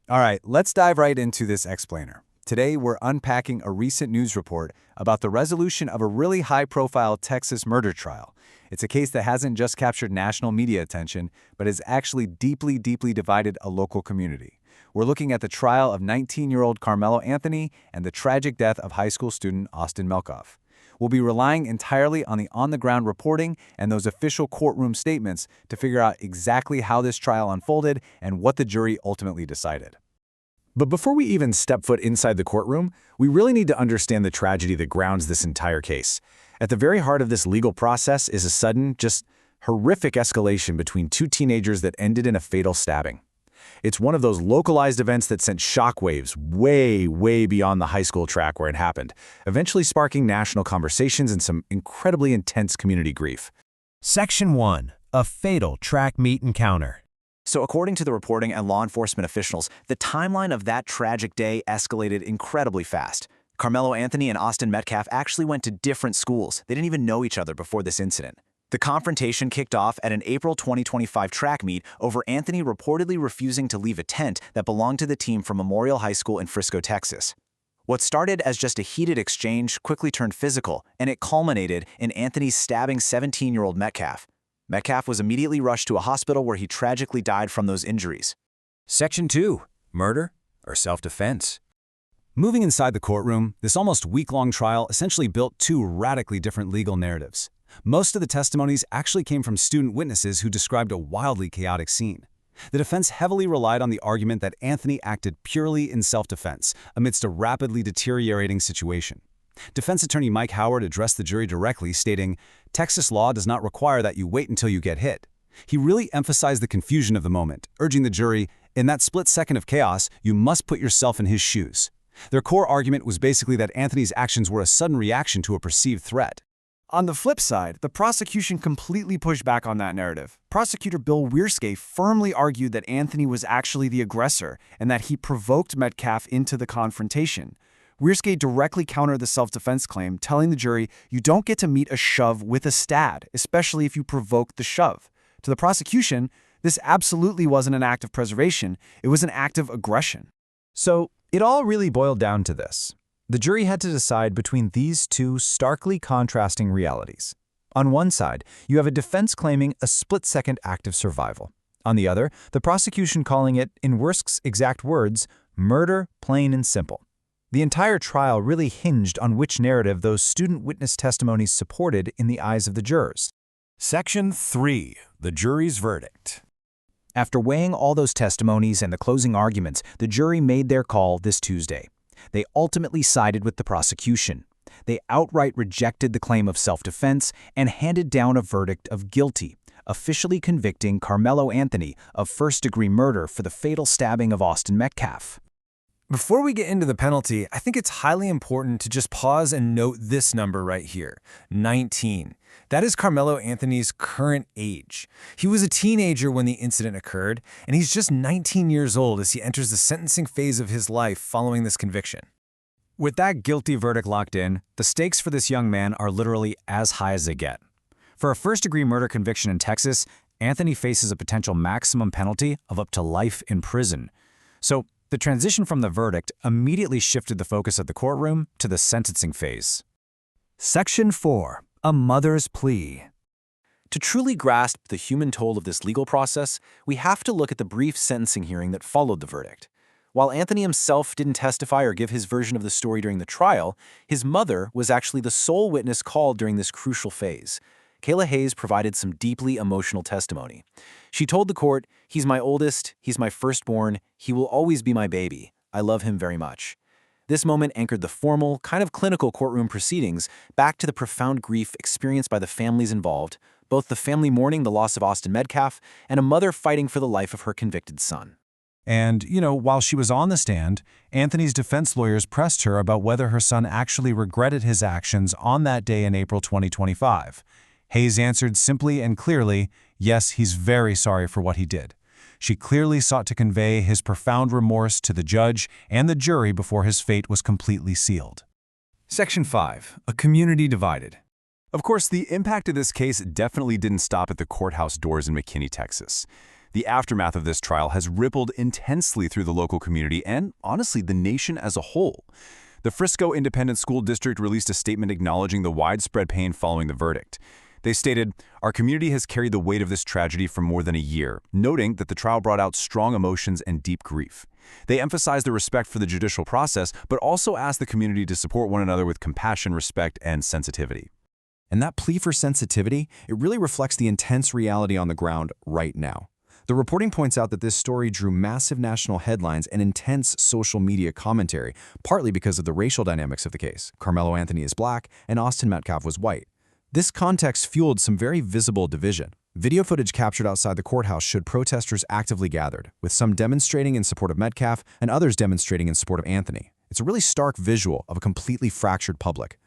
All right, let's dive right into this explainer. Today, we're unpacking a recent news report about the resolution of a really high-profile Texas murder trial. It's a case that hasn't just captured national media attention, but has actually deeply divided a local community. We're looking at the trial of 19-year-old Karmelo Anthony and the tragic death of high school student Austin Melkoff. We'll be relying entirely on the on-the-ground reporting and those official courtroom statements to figure out exactly how this trial unfolded and what the jury ultimately decided. But before we even step foot inside the courtroom, we really need to understand the tragedy that grounds this entire case. At the very heart of this legal process is a sudden, just horrific escalation between two teenagers that ended in a fatal stabbing. It's one of those localized events that sent shockwaves way beyond the high school track where it happened, eventually sparking national conversations and some incredibly intense community grief. Section 1. A fatal track meet encounter. So according to the reporting and law enforcement officials, the timeline of that tragic day escalated incredibly fast. Karmelo Anthony and Austin Metcalf actually went to different schools. They didn't even know each other before this incident. The confrontation kicked off at an April 2025 track meet over Anthony reportedly refusing to leave a tent that belonged to the team from Memorial High School in Frisco, Texas. What started as just a heated exchange quickly turned physical, and it culminated in Anthony's stabbing 17-year-old Metcalf. Metcalf was immediately rushed to a hospital where he tragically died from those injuries. Section 2. Murder or self-defense. Moving inside the courtroom, this almost week-long trial essentially built two radically different legal narratives. Most of the testimonies actually came from student witnesses who described a wildly chaotic scene. The defense heavily relied on the argument that Anthony acted purely in self-defense amidst a rapidly deteriorating situation. Defense attorney Mike Howard addressed the jury directly, stating, "Texas law does not require that you wait until you get hit." He really emphasized the confusion of the moment, urging the jury, in that split second of chaos, you must put yourself in his shoes. Their core argument was basically that Anthony's actions were a sudden reaction to a perceived threat. On the flip side, the prosecution completely pushed back on that narrative. Prosecutor Bill Wierske firmly argued that Anthony was actually the aggressor and that he provoked Metcalf into the confrontation. Wierske directly countered the self-defense claim, telling the jury you don't get to meet a shove with a stab, especially if you provoke the shove. To the prosecution, this absolutely wasn't an act of preservation, it was an act of aggression. So, it all really boiled down to this. The jury had to decide between these two starkly contrasting realities. On one side, you have a defense claiming a split-second act of survival. On the other, the prosecution calling it, in Wierske's exact words, murder plain and simple. The entire trial really hinged on which narrative those student witness testimonies supported in the eyes of the jurors. Section 3. The jury's verdict. After weighing all those testimonies and the closing arguments, the jury made their call this Tuesday. They ultimately sided with the prosecution. They outright rejected the claim of self-defense and handed down a verdict of guilty, officially convicting Karmelo Anthony of first-degree murder for the fatal stabbing of Austin Metcalf. Before we get into the penalty, I think it's highly important to just pause and note this number right here, 19. That is Karmelo Anthony's current age. He was a teenager when the incident occurred, and he's just 19 years old as he enters the sentencing phase of his life following this conviction. With that guilty verdict locked in, the stakes for this young man are literally as high as they get. For a first-degree murder conviction in Texas, Anthony faces a potential maximum penalty of up to life in prison. So, the transition from the verdict immediately shifted the focus of the courtroom to the sentencing phase. Section 4. A mother's plea. To truly grasp the human toll of this legal process, we have to look at the brief sentencing hearing that followed the verdict. While Anthony himself didn't testify or give his version of the story during the trial, his mother was actually the sole witness called during this crucial phase. Kayla Hayes provided some deeply emotional testimony. She told the court, "He's my oldest, he's my firstborn, he will always be my baby. I love him very much." This moment anchored the formal, kind of clinical courtroom proceedings back to the profound grief experienced by the families involved, both the family mourning the loss of Austin Metcalf and a mother fighting for the life of her convicted son. And, while she was on the stand, Anthony's defense lawyers pressed her about whether her son actually regretted his actions on that day in April 2025. Hayes answered simply and clearly, yes, he's very sorry for what he did. She clearly sought to convey his profound remorse to the judge and the jury before his fate was completely sealed. Section 5. A community divided. Of course, the impact of this case definitely didn't stop at the courthouse doors in McKinney, Texas. The aftermath of this trial has rippled intensely through the local community and, honestly, the nation as a whole. The Frisco Independent School District released a statement acknowledging the widespread pain following the verdict. They stated, "Our community has carried the weight of this tragedy for more than a year," noting that the trial brought out strong emotions and deep grief. They emphasized the respect for the judicial process, but also asked the community to support one another with compassion, respect, and sensitivity. And that plea for sensitivity, it really reflects the intense reality on the ground right now. The reporting points out that this story drew massive national headlines and intense social media commentary, partly because of the racial dynamics of the case. Karmelo Anthony is black, and Austin Metcalf was white. This context fueled some very visible division. Video footage captured outside the courthouse showed protesters actively gathered, with some demonstrating in support of Metcalf and others demonstrating in support of Anthony. It's a really stark visual of a completely fractured public.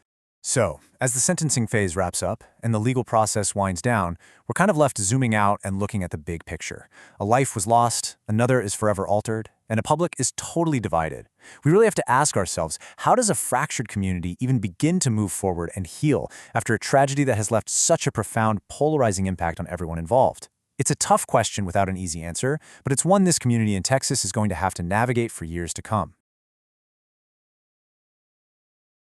So, as the sentencing phase wraps up and the legal process winds down, we're kind of left zooming out and looking at the big picture. A life was lost, another is forever altered, and a public is totally divided. We really have to ask ourselves, how does a fractured community even begin to move forward and heal after a tragedy that has left such a profound, polarizing impact on everyone involved? It's a tough question without an easy answer, but it's one this community in Texas is going to have to navigate for years to come.